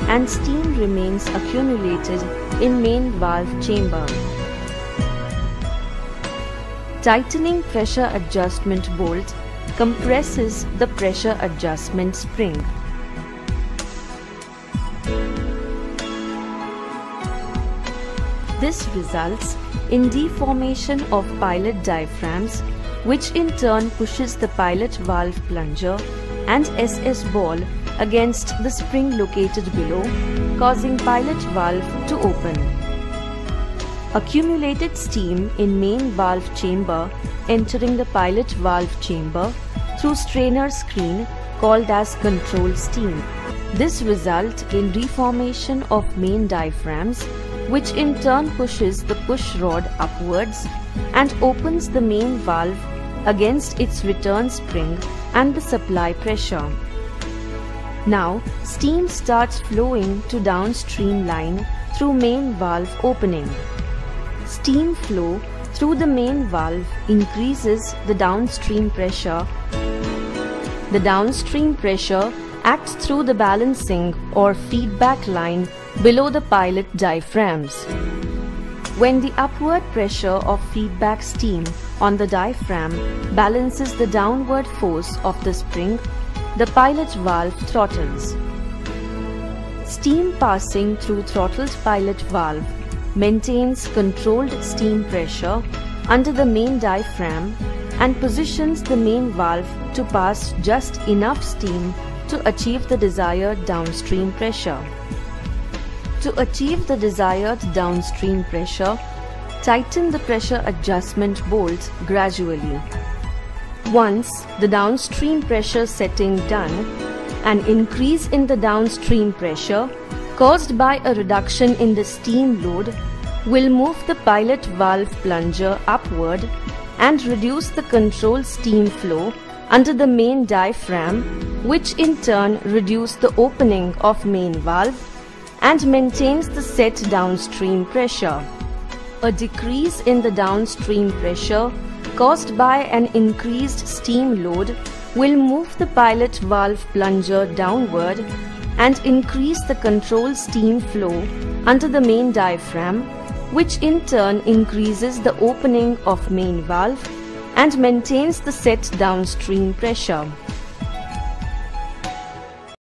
and steam remains accumulated in main valve chamber. Tightening pressure adjustment bolt compresses the pressure adjustment spring. This results in deformation of pilot diaphragms, which in turn pushes the pilot valve plunger and SS ball against the spring located below, causing pilot valve to open. Accumulated steam in main valve chamber entering the pilot valve chamber through strainer screen called as control steam. This results in reformation of main diaphragms, which in turn pushes the push rod upwards and opens the main valve against its return spring and the supply pressure. Now, steam starts flowing to downstream line through main valve opening. Steam flow through the main valve increases the downstream pressure. The downstream pressure acts through the balancing or feedback line below the pilot diaphragms. When the upward pressure of feedback steam on the diaphragm balances the downward force of the spring, the pilot valve throttles. Steam passing through throttled pilot valve maintains controlled steam pressure under the main diaphragm and positions the main valve to pass just enough steam to achieve the desired downstream pressure. To achieve the desired downstream pressure, tighten the pressure adjustment bolt gradually. Once the downstream pressure setting done, an increase in the downstream pressure caused by a reduction in the steam load will move the pilot valve plunger upward and reduce the control steam flow under the main diaphragm, which in turn reduce the opening of main valve and maintains the set downstream pressure. A decrease in the downstream pressure caused by an increased steam load will move the pilot valve plunger downward and increase the control steam flow under the main diaphragm, which in turn increases the opening of main valve and maintains the set downstream pressure.